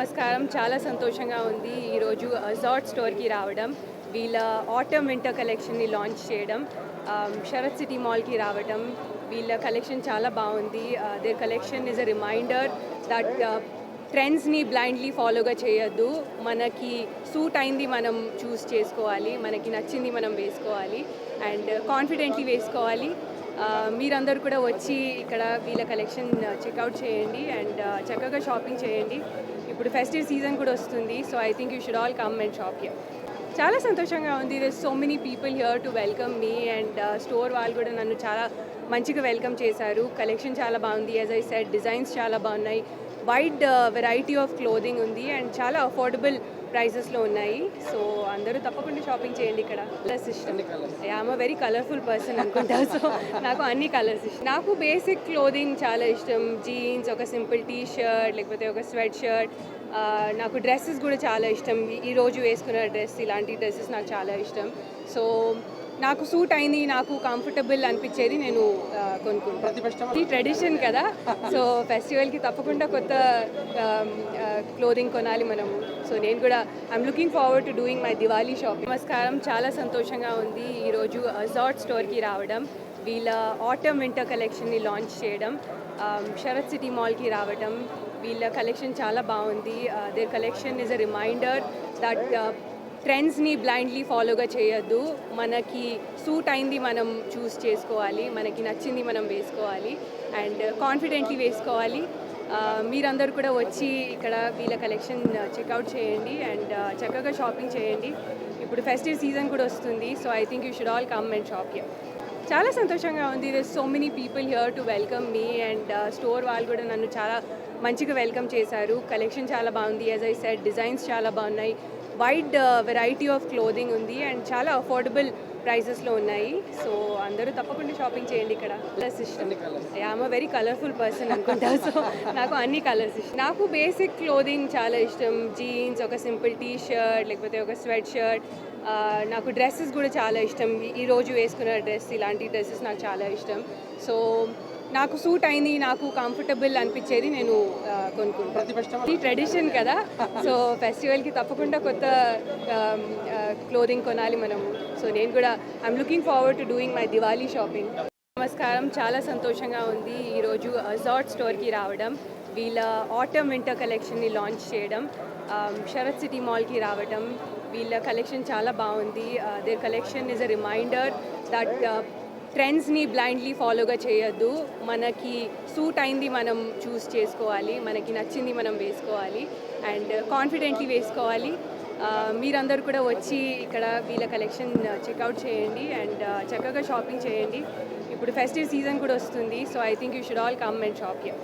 నమస్కారం. చాలా సంతోషంగా ఉంది ఈరోజు అజార్ట్ స్టోర్కి రావడం, వీళ్ళ ఆటమ్ వింటర్ కలెక్షన్ని లాంచ్ చేయడం, శరత్ సిటీ మాల్కి రావడం. వీళ్ళ కలెక్షన్ చాలా బాగుంది. Their collection is a reminder that ట్రెండ్స్ని బ్లైండ్లీ ఫాలోగా చేయొద్దు. మనకి సూట్ అయింది మనం చూస్ చేసుకోవాలి, మనకి నచ్చింది మనం వేసుకోవాలి అండ్ కాన్ఫిడెంట్లీ వేసుకోవాలి. మీరందరూ కూడా వచ్చి ఇక్కడ వీళ్ళ కలెక్షన్ చెక్అవుట్ చేయండి అండ్ చక్కగా షాపింగ్ చేయండి. ఇప్పుడు ఫెస్టివ్ సీజన్ కూడా వస్తుంది, so I think you should all come and shop here. చాలా సంతోషంగా ఉంది. There so many people here to welcome me and store వాళ్ళు కూడా నన్ను చాలా మంచిగా వెల్కమ్ చేశారు. కలెక్షన్ చాలా బాగుంది. యాజ్ ఐ సెడ్, డిజైన్స్ చాలా బాగున్నాయి. వైడ్ వెరైటీ ఆఫ్ క్లోదింగ్ ఉంది అండ్ చాలా అఫోర్డబుల్ ప్రైజెస్లో ఉన్నాయి. సో అందరూ తప్పకుండా షాపింగ్ చేయండి. ఇక్కడ కలర్స్ ఇష్టం. I'm a very colourful person అనుకుంటా, సో నాకు అన్ని కలర్స్ ఇష్టం. నాకు బేసిక్ క్లోదింగ్ చాలా ఇష్టం. జీన్స్, ఒక సింపుల్ టీ షర్ట్, లేకపోతే ఒక స్వెట్ షర్ట్. నాకు డ్రెస్సెస్ కూడా చాలా ఇష్టం. ఈరోజు వేసుకున్న డ్రెస్, ఇలాంటి డ్రెస్సెస్ నాకు చాలా ఇష్టం. సో నాకు సూట్ అయింది, నాకు కంఫర్టబుల్ అనిపించేది నేను కొనుక్కుంటాను. ఈ ట్రెడిషన్ కదా, సో ఫెస్టివల్కి తప్పకుండా కొత్త క్లోదింగ్ కొనాలి మనం. సో నేను కూడా I'm looking forward to doing my Diwali shopping. నమస్కారం. చాలా సంతోషంగా ఉంది ఈరోజు అజార్ట్ స్టోర్కి రావడం, వీళ్ళ ఆటమ్ వింటర్ కలెక్షన్ని లాంచ్ చేయడం, శరత్ సిటీ మాల్కి రావడం. వీళ్ళ కలెక్షన్ చాలా బాగుంది. Their collection is a reminder that ట్రెండ్స్ని బ్లైండ్లీ ఫాలోగా చేయొద్దు. మనకి సూట్ అయింది మనం చూస్ చేసుకోవాలి, మనకి నచ్చింది మనం వేసుకోవాలి అండ్ కాన్ఫిడెంట్లీ వేసుకోవాలి. మీరందరూ కూడా వచ్చి ఇక్కడ వీళ్ళ కలెక్షన్ చెక్అవుట్ చేయండి అండ్ చక్కగా షాపింగ్ చేయండి. ఇప్పుడు ఫెస్టివ్ సీజన్ కూడా వస్తుంది, so I think you should all come and shop here. చాలా సంతోషంగా ఉంది. There so many people here to welcome me and store వాళ్ళు కూడా నన్ను చాలా మంచిగా వెల్కమ్ చేశారు. కలెక్షన్ చాలా బాగుంది. యాజ్ ఐ సెడ్, డిజైన్స్ చాలా బాగున్నాయి. వైడ్ వెరైటీ ఆఫ్ క్లోదింగ్ ఉంది అండ్ చాలా అఫోర్డబుల్ ప్రైజెస్లో ఉన్నాయి. సో అందరూ తప్పకుండా షాపింగ్ చేయండి. ఇక్కడ కలర్స్ ఇష్టం. I'm a very colourful person అనుకుంటా, సో నాకు అన్ని కలర్స్ ఇష్టం. నాకు బేసిక్ క్లోదింగ్ చాలా ఇష్టం. జీన్స్, ఒక సింపుల్ టీ షర్ట్, లేకపోతే ఒక స్వెట్ షర్ట్. నాకు డ్రెస్సెస్ కూడా చాలా ఇష్టం. ఈరోజు వేసుకున్న డ్రెస్, ఇలాంటి డ్రెస్సెస్ నాకు చాలా ఇష్టం. సో నాకు సూట్ అయింది, నాకు కంఫర్టబుల్ అనిపించేది నేను కొనుక్కుంటాను. ఈ ట్రెడిషన్ కదా, సో ఫెస్టివల్కి తప్పకుండా కొత్త క్లోదింగ్ కొనాలి మనం. సో నేను కూడా I'm looking forward to doing my Diwali shopping. నమస్కారం. చాలా సంతోషంగా ఉంది ఈరోజు అజార్ట్ స్టోర్కి రావడం, వీళ్ళ ఆటమ్ వింటర్ కలెక్షన్ని లాంచ్ చేయడం, శరత్ సిటీ మాల్కి రావడం. వీళ్ళ కలెక్షన్ చాలా బాగుంది. Their collection is a reminder that ట్రెండ్స్ని బ్లైండ్లీ ఫాలోగా చేయొద్దు. మనకి సూట్ అయింది మనం చూస్ చేసుకోవాలి, మనకి నచ్చింది మనం వేసుకోవాలి అండ్ కాన్ఫిడెంట్లీ వేసుకోవాలి. మీరందరూ కూడా వచ్చి ఇక్కడ వీళ్ళ కలెక్షన్ చెక్అవుట్ చేయండి అండ్ చక్కగా షాపింగ్ చేయండి. ఇప్పుడు ఫెస్టివ్ సీజన్ కూడా వస్తుంది, so I think you should all come and shop here.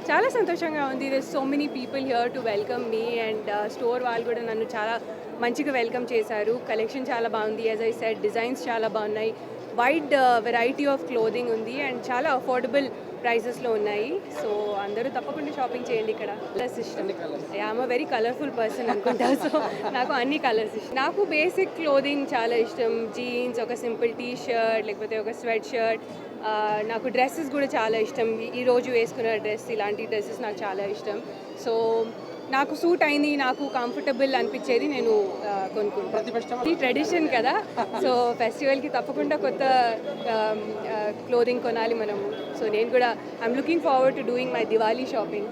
చాలా సంతోషంగా ఉంది. There so many people here to welcome me and store వాళ్ళు కూడా నన్ను చాలా మంచిగా వెల్కమ్ చేశారు. కలెక్షన్ చాలా బాగుంది. యాజ్ ఐ సెడ్, డిజైన్స్ చాలా బాగున్నాయి. వైడ్ వెరైటీ ఆఫ్ క్లోదింగ్ ఉంది అండ్ చాలా అఫోర్డబుల్ ప్రైజెస్లో ఉన్నాయి. సో అందరూ తప్పకుండా షాపింగ్ చేయండి. ఇక్కడ కలర్స్ ఇష్టం. I'm a very colourful person అనుకుంటా, సో నాకు అన్ని కలర్స్ ఇష్టం. నాకు బేసిక్ క్లోదింగ్ చాలా ఇష్టం. జీన్స్, ఒక సింపుల్ టీ షర్ట్, లేకపోతే ఒక స్వెట్ షర్ట్. నాకు డ్రెస్సెస్ కూడా చాలా ఇష్టం. ఈరోజు వేసుకున్న డ్రెస్, ఇలాంటి డ్రెస్సెస్ నాకు చాలా ఇష్టం. సో నాకు సూట్ అయింది, నాకు కంఫర్టబుల్ అనిపించేది నేను కొనుక్కుంటాను. ఈ ట్రెడిషన్ కదా, సో ఫెస్టివల్కి తప్పకుండా కొత్త క్లోదింగ్ కొనాలి మనం. సో నేను కూడా I'm looking forward to doing my Diwali shopping.